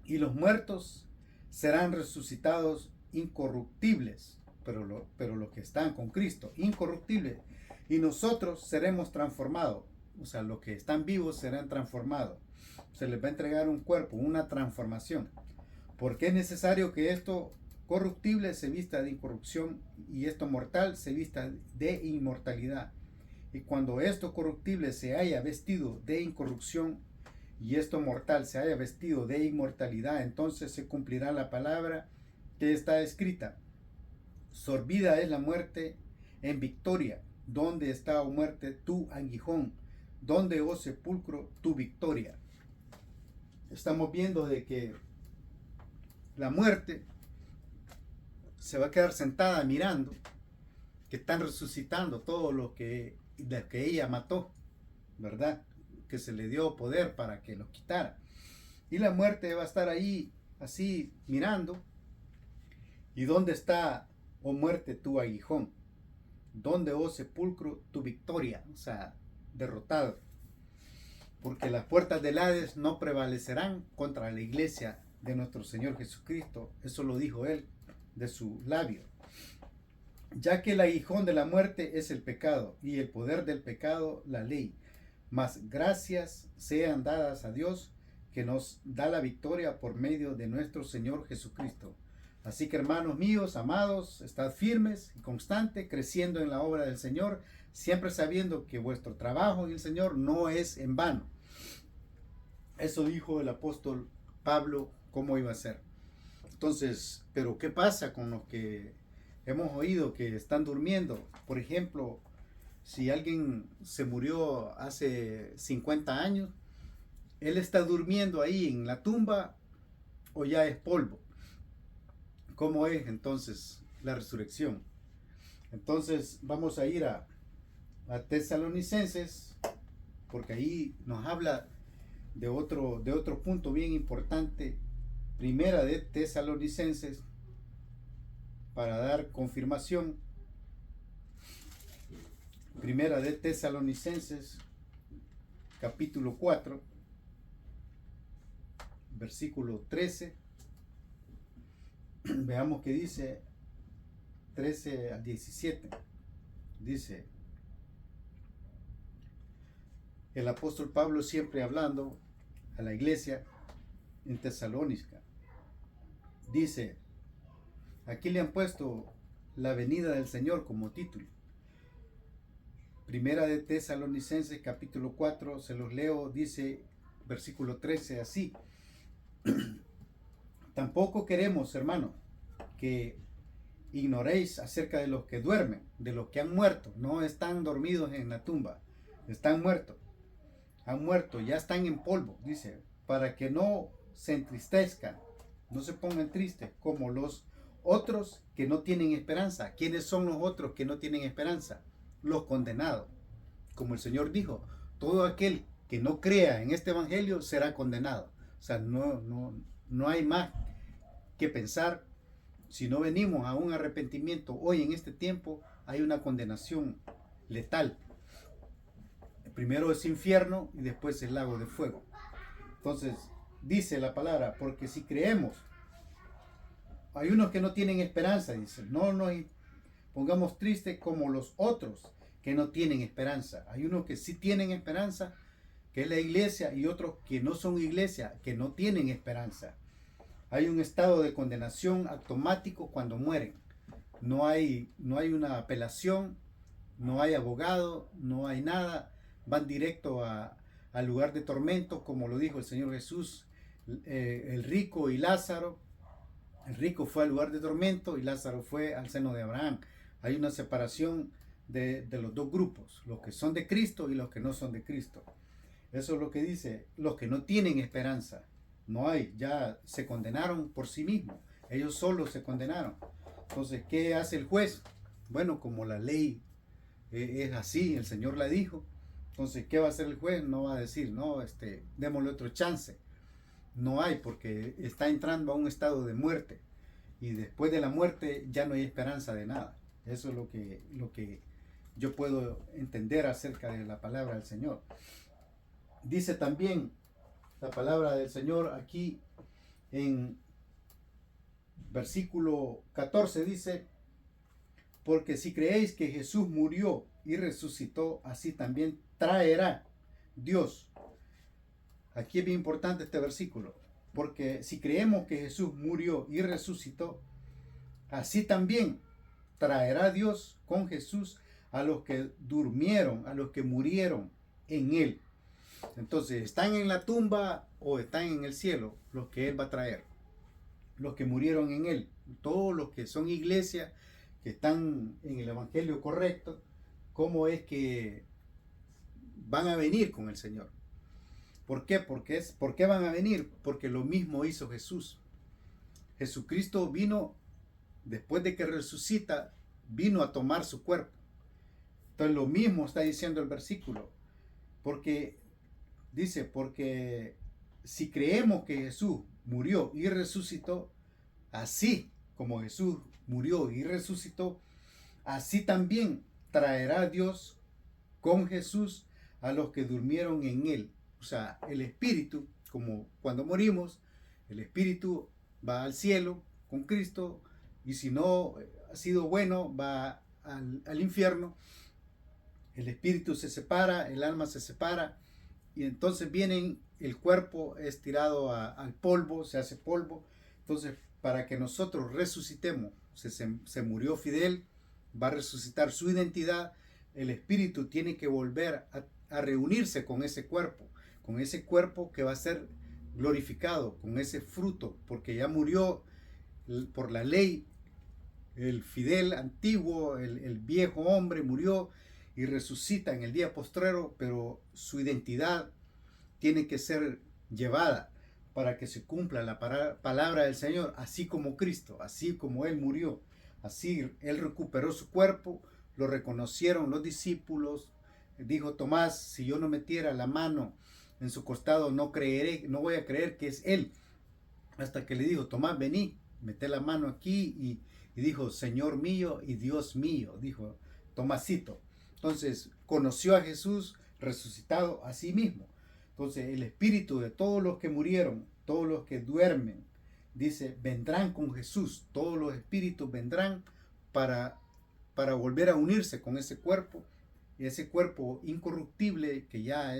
y los muertos serán resucitados incorruptibles, pero los que están con Cristo, incorruptibles. Y nosotros seremos transformados. O sea, los que están vivos serán transformados. Se les va a entregar un cuerpo, una transformación. Porque es necesario que esto corruptible se vista de incorrupción y esto mortal se vista de inmortalidad. Y cuando esto corruptible se haya vestido de incorrupción y esto mortal se haya vestido de inmortalidad, entonces se cumplirá la palabra que está escrita. Sorbida es la muerte en victoria. ¿Dónde está, oh muerte, tu aguijón? ¿Dónde, oh sepulcro, tu victoria? Estamos viendo de que la muerte se va a quedar sentada mirando que están resucitando todos los que ella mató, ¿verdad? Que se le dio poder para que los quitara. Y la muerte va a estar ahí así mirando. ¿Y dónde está, oh muerte, tu aguijón? ¿Dónde, oh sepulcro, tu victoria? O sea, derrotado. Porque las puertas del Hades no prevalecerán contra la iglesia de nuestro Señor Jesucristo. Eso lo dijo él de su labio. Ya que el aguijón de la muerte es el pecado y el poder del pecado la ley. Mas gracias sean dadas a Dios que nos da la victoria por medio de nuestro Señor Jesucristo. Así que, hermanos míos, amados, estad firmes y constantes, creciendo en la obra del Señor, siempre sabiendo que vuestro trabajo en el Señor no es en vano. Eso dijo el apóstol Pablo, cómo iba a ser. Entonces, pero ¿qué pasa con los que hemos oído que están durmiendo? Por ejemplo, si alguien se murió hace 50 años, él está durmiendo ahí en la tumba o ya es polvo. ¿Cómo es entonces la resurrección? Entonces vamos a ir a Tesalonicenses, porque ahí nos habla de otro punto bien importante. Primera de Tesalonicenses, para dar confirmación. Primera de Tesalonicenses, capítulo 4, versículo 13. Veamos qué dice, 13 al 17. Dice el apóstol Pablo, siempre hablando a la iglesia en Tesalónica. Dice, aquí le han puesto la venida del Señor como título. Primera de Tesalonicenses capítulo 4, se los leo, dice versículo 13 así. Tampoco queremos, hermano, que ignoréis acerca de los que duermen, de los que han muerto. No están dormidos en la tumba, están muertos. Han muerto, ya están en polvo, dice, para que no se entristezcan, no se pongan tristes como los otros que no tienen esperanza. ¿Quiénes son los otros que no tienen esperanza? Los condenados. Como el Señor dijo, todo aquel que no crea en este evangelio será condenado. O sea, no hay más que pensar. Si no venimos a un arrepentimiento hoy en este tiempo, hay una condenación letal. Primero es infierno y después el lago de fuego. Entonces, dice la palabra, porque si creemos, hay unos que no tienen esperanza, dice, no nos pongamos tristes como los otros que no tienen esperanza. Hay unos que sí tienen esperanza, que es la iglesia, y otros que no son iglesia, que no tienen esperanza. Hay un estado de condenación automático cuando mueren. No hay una apelación, no hay abogado, no hay nada. Van directo al lugar de tormento, como lo dijo el Señor Jesús. El rico y Lázaro. El rico fue al lugar de tormento y Lázaro fue al seno de Abraham. Hay una separación de los dos grupos, los que son de Cristo y los que no son de Cristo. Eso es lo que dice, los que no tienen esperanza. No hay, ya se condenaron por sí mismos. Ellos solos se condenaron. Entonces, ¿qué hace el juez? Bueno, como la ley es así, el Señor la dijo. Entonces, ¿qué va a hacer el juez? No va a decir, no, démosle otro chance. No hay, porque está entrando a un estado de muerte. Y después de la muerte ya no hay esperanza de nada. Eso es lo que yo puedo entender acerca de la palabra del Señor. Dice también la palabra del Señor aquí en versículo 14, dice: porque si creéis que Jesús murió y resucitó, así también traerá Dios. Aquí es bien importante este versículo, porque si creemos que Jesús murió y resucitó, así también traerá Dios con Jesús a los que durmieron, a los que murieron en Él. Entonces, ¿están en la tumba o están en el cielo? Los que Él va a traer, los que murieron en Él, todos los que son iglesia, que están en el evangelio correcto, ¿cómo es que van a venir con el Señor? ¿Por qué? ¿Por qué van a venir? Porque lo mismo hizo Jesús. Jesucristo vino, después de que resucita, vino a tomar su cuerpo. Entonces lo mismo está diciendo el versículo. Porque dice, porque si creemos que Jesús murió y resucitó, así como Jesús murió y resucitó, así también traerá Dios con Jesús a los que durmieron en Él. O sea, el espíritu, como cuando morimos, el espíritu va al cielo con Cristo, y si no ha sido bueno, va al infierno. El espíritu se separa, el alma se separa, y entonces el cuerpo es tirado al polvo, se hace polvo. Entonces, para que nosotros resucitemos, se murió Fidel, va a resucitar su identidad, el espíritu tiene que volver a reunirse con ese cuerpo que va a ser glorificado, con ese fruto, porque ya murió por la ley, el Fidel antiguo, el viejo hombre murió y resucita en el día postrero, pero su identidad tiene que ser llevada para que se cumpla la palabra del Señor, así como Cristo, así como Él murió, así Él recuperó su cuerpo, lo reconocieron los discípulos. Dijo Tomás: si yo no metiera la mano en su costado, no voy a creer que es Él. Hasta que le dijo: Tomás, vení, mete la mano aquí, y dijo: Señor mío y Dios mío, dijo Tomasito. Entonces conoció a Jesús resucitado a sí mismo. Entonces el espíritu de todos los que murieron, todos los que duermen, dice, vendrán con Jesús. Todos los espíritus vendrán para volver a unirse con ese cuerpo incorruptible que ya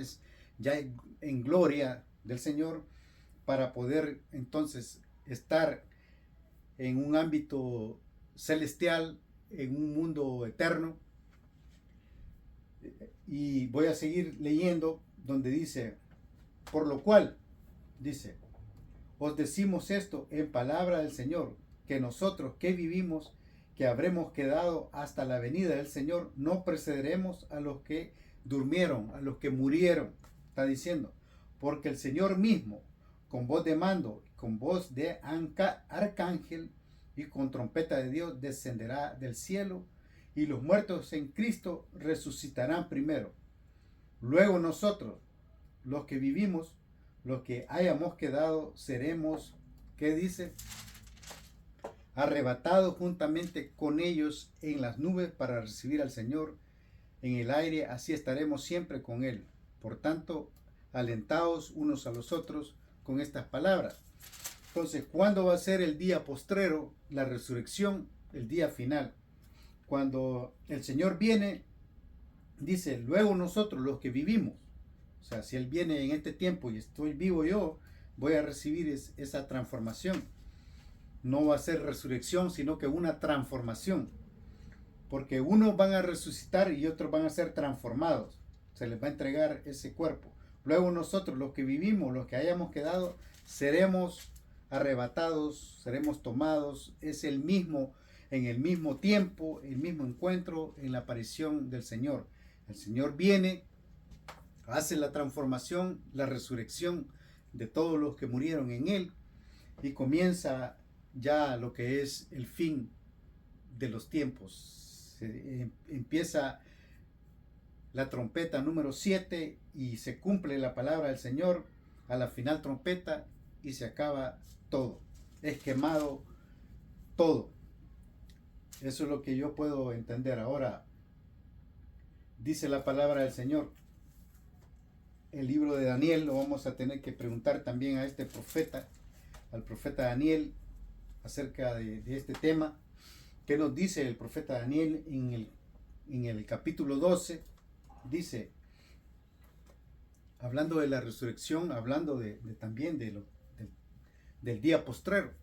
en gloria del Señor, para poder entonces estar en un ámbito celestial, en un mundo eterno. Y voy a seguir leyendo donde dice: por lo cual, dice, os decimos esto en palabra del Señor, que nosotros que vivimos, que habremos quedado hasta la venida del Señor, no precederemos a los que durmieron, a los que murieron. Está diciendo, porque el Señor mismo, con voz de mando, con voz de arcángel y con trompeta de Dios, descenderá del cielo, y los muertos en Cristo resucitarán primero. Luego nosotros, los que vivimos, los que hayamos quedado, seremos, ¿qué dice? Arrebatados juntamente con ellos en las nubes para recibir al Señor en el aire, así estaremos siempre con Él. Por tanto, alentaos unos a los otros con estas palabras. Entonces, ¿cuándo va a ser el día postrero, la resurrección, el día final? Cuando el Señor viene, dice, luego nosotros los que vivimos, o sea, si Él viene en este tiempo y estoy vivo yo, voy a recibir esa transformación. No va a ser resurrección, sino que una transformación. Porque unos van a resucitar y otros van a ser transformados. Se les va a entregar ese cuerpo. Luego nosotros, los que vivimos, los que hayamos quedado, seremos arrebatados, seremos tomados. Es en el mismo tiempo, el mismo encuentro en la aparición del Señor. El Señor viene, hace la transformación, la resurrección de todos los que murieron en Él, y comienza ya lo que es el fin de los tiempos. Empieza la trompeta número 7 y se cumple la palabra del Señor a la final trompeta y se acaba todo. Es quemado todo. Eso es lo que yo puedo entender. Ahora, dice la palabra del Señor. El libro de Daniel lo vamos a tener que preguntar también a este profeta, al profeta Daniel, acerca de este tema. ¿Qué nos dice el profeta Daniel en el capítulo 12? Dice, hablando de la resurrección, hablando también del día postrero.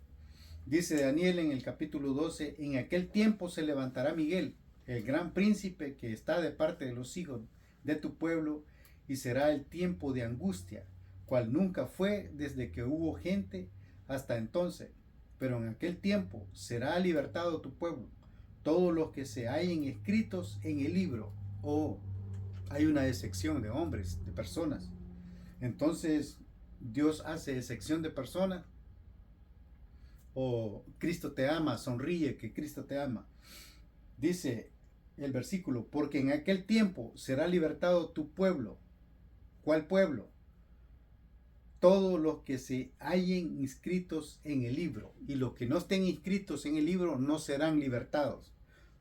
Dice Daniel en el capítulo 12, en aquel tiempo se levantará Miguel, el gran príncipe que está de parte de los hijos de tu pueblo, y será el tiempo de angustia, cual nunca fue desde que hubo gente hasta entonces. Pero en aquel tiempo será libertado tu pueblo, todos los que se hallen escritos en el libro. Oh, hay una excepción de hombres, de personas. Entonces, Dios hace excepción de personas. O Cristo te ama, sonríe que Cristo te ama. Dice el versículo, porque en aquel tiempo será libertado tu pueblo. ¿Cuál pueblo? Todos los que se hallen inscritos en el libro, y los que no estén inscritos en el libro no serán libertados.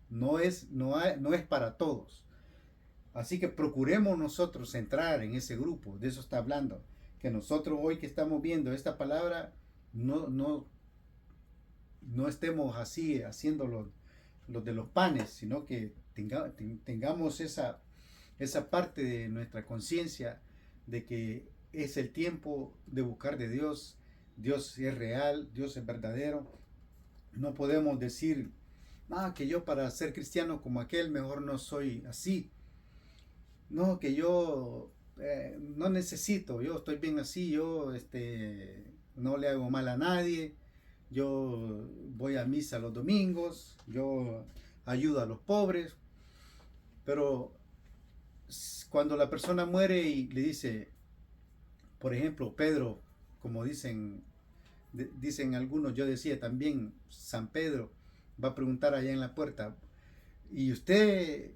No es para todos. Así que procuremos nosotros entrar en ese grupo. De eso está hablando. Que nosotros hoy que estamos viendo esta palabra, no estemos así haciendo los de los panes, sino que tengamos esa parte de nuestra conciencia de que es el tiempo de buscar de Dios. Dios es real, Dios es verdadero. No podemos decir, que yo para ser cristiano como aquel mejor no soy así. No, que yo no necesito, yo estoy bien así, yo no le hago mal a nadie, yo voy a misa los domingos, yo ayudo a los pobres. Pero cuando la persona muere y le dice, por ejemplo, Pedro, como dicen algunos, yo decía también, San Pedro va a preguntar allá en la puerta, ¿y usted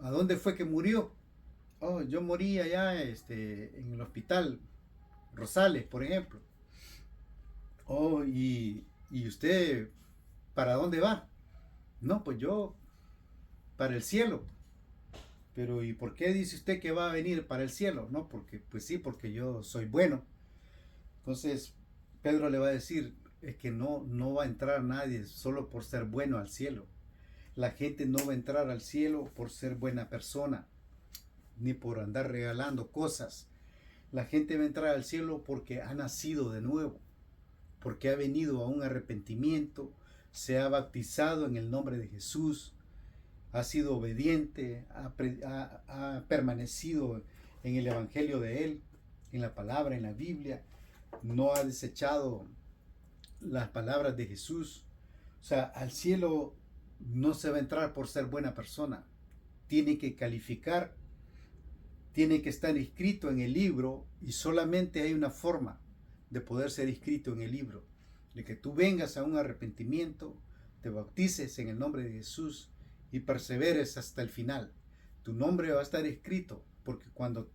a dónde fue que murió? Oh, yo morí allá en el hospital Rosales, por ejemplo. Oh, ¿y usted para dónde va? No, pues yo para el cielo. Pero ¿y por qué dice usted que va a venir para el cielo? No, porque pues sí, porque yo soy bueno. Entonces Pedro le va a decir, es que no va a entrar nadie solo por ser bueno al cielo. La gente no va a entrar al cielo por ser buena persona, ni por andar regalando cosas. La gente va a entrar al cielo porque ha nacido de nuevo, porque ha venido a un arrepentimiento, se ha bautizado en el nombre de Jesús, ha sido obediente, ha permanecido en el Evangelio de Él, en la palabra, en la Biblia, no ha desechado las palabras de Jesús. O sea, al cielo no se va a entrar por ser buena persona. Tiene que calificar, tiene que estar inscrito en el libro, y solamente hay una forma de poder ser inscrito en el libro, de que tú vengas a un arrepentimiento, te bautices en el nombre de Jesús y perseveres hasta el final. Tu nombre va a estar escrito, porque cuando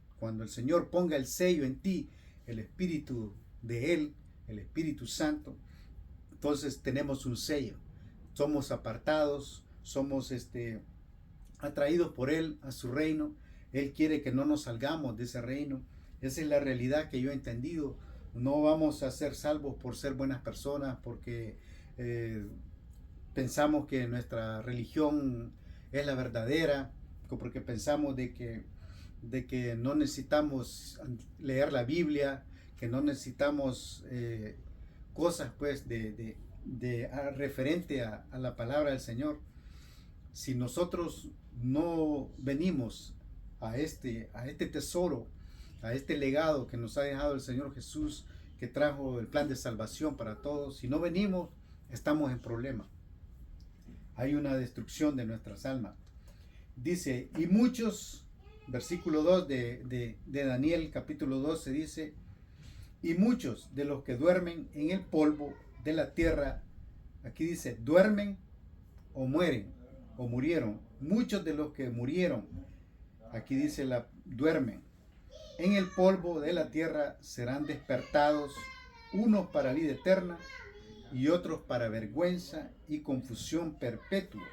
el Señor ponga el sello en ti, el Espíritu de Él, el Espíritu Santo, entonces tenemos un sello. Somos apartados, somos atraídos por Él a su reino. Él quiere que no nos salgamos de ese reino. Esa es la realidad que yo he entendido. No vamos a ser salvos por ser buenas personas, porque pensamos que nuestra religión es la verdadera, porque pensamos de que no necesitamos leer la Biblia, que no necesitamos cosas pues referente a la palabra del Señor. Si nosotros no venimos a este tesoro, a este legado que nos ha dejado el Señor Jesús, que trajo el plan de salvación para todos, si no venimos, estamos en problema. Hay una destrucción de nuestras almas. Dice, y muchos, versículo 2 de Daniel capítulo 12 dice, y muchos de los que duermen en el polvo de la tierra, aquí dice, duermen o mueren o murieron. Muchos de los que murieron, aquí dice duermen en el polvo de la tierra, serán despertados, unos para vida eterna y otros para vergüenza y confusión perpetua.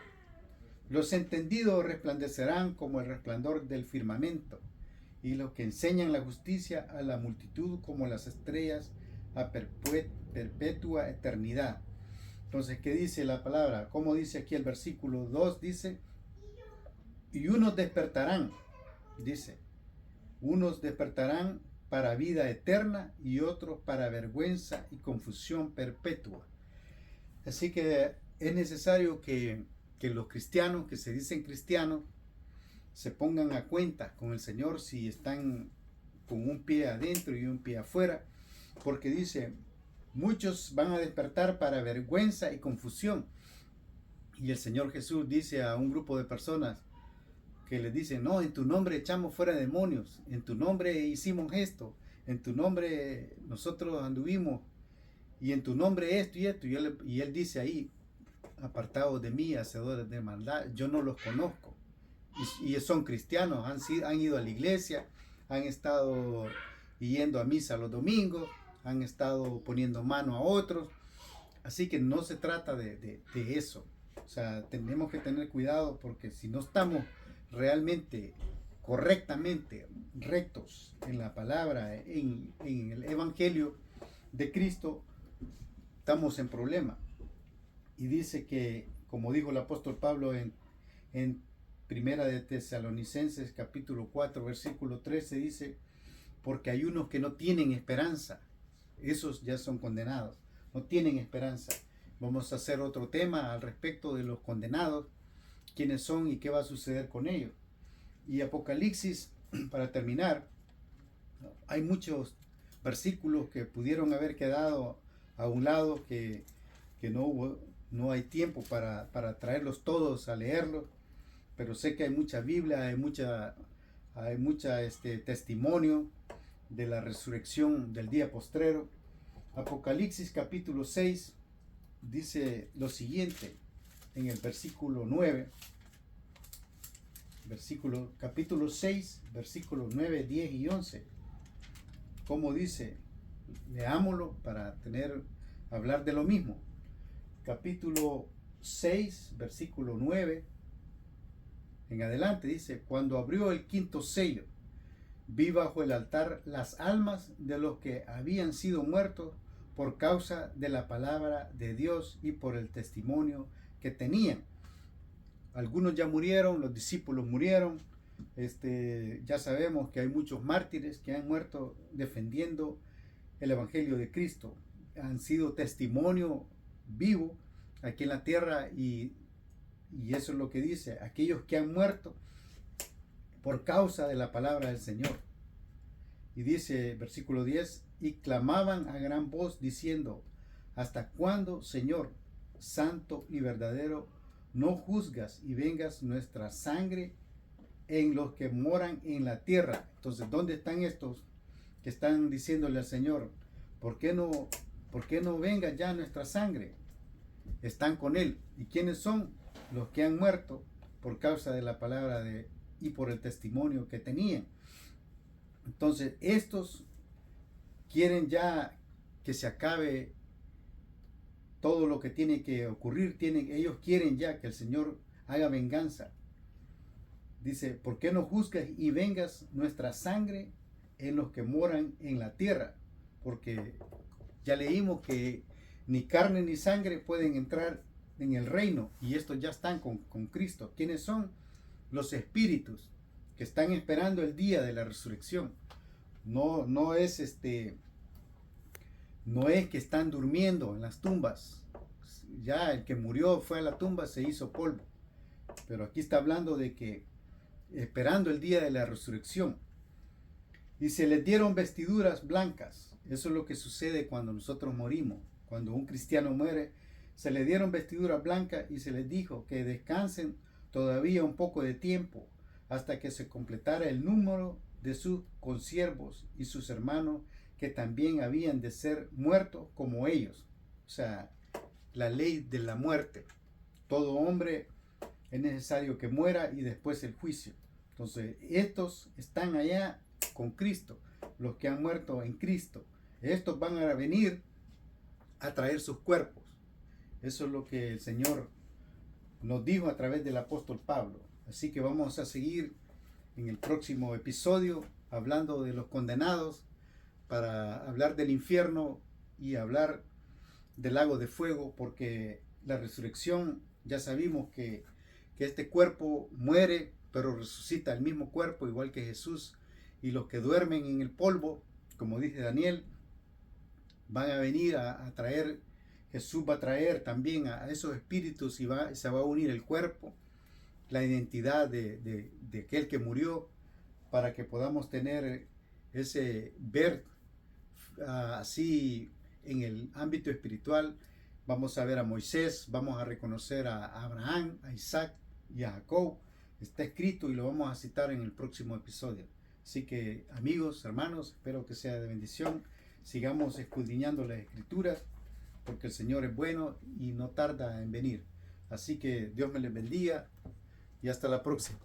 Los entendidos resplandecerán como el resplandor del firmamento, y los que enseñan la justicia a la multitud como las estrellas a perpetua eternidad. Entonces, ¿qué dice la palabra? Como dice aquí el versículo 2, dice, y unos despertarán, dice, unos despertarán para vida eterna y otros para vergüenza y confusión perpetua. Así que es necesario que los cristianos, que se dicen cristianos, se pongan a cuenta con el Señor si están con un pie adentro y un pie afuera, porque dice, muchos van a despertar para vergüenza y confusión. Y el Señor Jesús dice a un grupo de personas que les dicen, no, en tu nombre echamos fuera demonios, en tu nombre hicimos esto, en tu nombre nosotros anduvimos, y en tu nombre esto y esto. Y él dice ahí, apartados de mí, hacedores de maldad, yo no los conozco. Y son cristianos, han ido a la iglesia, han estado yendo a misa los domingos, han estado poniendo mano a otros. Así que no se trata de eso. O sea, tenemos que tener cuidado, porque si no estamos realmente, correctamente, rectos en la palabra, en el evangelio de Cristo, estamos en problema. Y dice que, como dijo el apóstol Pablo en Primera de Tesalonicenses capítulo 4 versículo 13, dice, porque hay unos que no tienen esperanza, esos ya son condenados, no tienen esperanza. Vamos a hacer otro tema al respecto de los condenados, quiénes son y qué va a suceder con ellos. Y Apocalipsis, para terminar, hay muchos versículos que pudieron haber quedado a un lado, que no hay tiempo para traerlos todos a leerlos, pero sé que hay mucha Biblia, hay mucha testimonio de la resurrección del día postrero. Apocalipsis capítulo 6 dice lo siguiente en el versículo 9, capítulo 6, versículos 9, 10 y 11. Como dice, leámoslo para hablar de lo mismo. Capítulo 6, versículo 9 en adelante dice, cuando abrió el quinto sello, vi bajo el altar las almas de los que habían sido muertos por causa de la palabra de Dios y por el testimonio que tenían. Algunos ya murieron, los discípulos murieron. Ya sabemos que hay muchos mártires que han muerto defendiendo el evangelio de Cristo. Han sido testimonio vivo aquí en la tierra, y eso es lo que dice, aquellos que han muerto por causa de la palabra del Señor. Y dice, versículo 10, y clamaban a gran voz diciendo, ¿hasta cuándo, Señor, santo y verdadero, no juzgas y vengas nuestra sangre en los que moran en la tierra? Entonces, ¿dónde están estos que están diciéndole al Señor, ¿por qué no venga ya nuestra sangre? Están con Él. ¿Y quiénes son? Los que han muerto por causa de la palabra y por el testimonio que tenían. Entonces, estos quieren ya que se acabe todo lo que tiene que ocurrir. Ellos quieren ya que el Señor haga venganza. Dice, ¿por qué no juzgas y vengas nuestra sangre en los que moran en la tierra? Porque ya leímos que ni carne ni sangre pueden entrar en el reino, y estos ya están con Cristo. ¿Quiénes son? Los espíritus que están esperando el día de la resurrección. No es que están durmiendo en las tumbas. Ya el que murió fue a la tumba, se hizo polvo. Pero aquí está hablando de que esperando el día de la resurrección. Y se les dieron vestiduras blancas. Eso es lo que sucede cuando nosotros morimos. Cuando un cristiano muere, se le dieron vestiduras blancas y se les dijo que descansen todavía un poco de tiempo hasta que se completara el número de sus consiervos y sus hermanos que también habían de ser muertos como ellos. O sea, la ley de la muerte. Todo hombre es necesario que muera y después el juicio. Entonces, estos están allá con Cristo, los que han muerto en Cristo. Estos van a venir a traer sus cuerpos. Eso es lo que el Señor nos dijo a través del apóstol Pablo. Así que vamos a seguir en el próximo episodio hablando de los condenados, para hablar del infierno y hablar del lago de fuego, porque la resurrección ya sabemos que este cuerpo muere, pero resucita el mismo cuerpo, igual que Jesús, y los que duermen en el polvo, como dice Daniel, van a venir a traer, Jesús va a traer también a esos espíritus y se va a unir el cuerpo, la identidad de aquel que murió, para que podamos tener ver así en el ámbito espiritual. Vamos a ver a Moisés, vamos a reconocer a Abraham, a Isaac y a Jacob. Está escrito y lo vamos a citar en el próximo episodio. Así que, amigos, hermanos, espero que sea de bendición. Sigamos escudriñando las escrituras, porque el Señor es bueno y no tarda en venir. Así que Dios me les bendiga y hasta la próxima.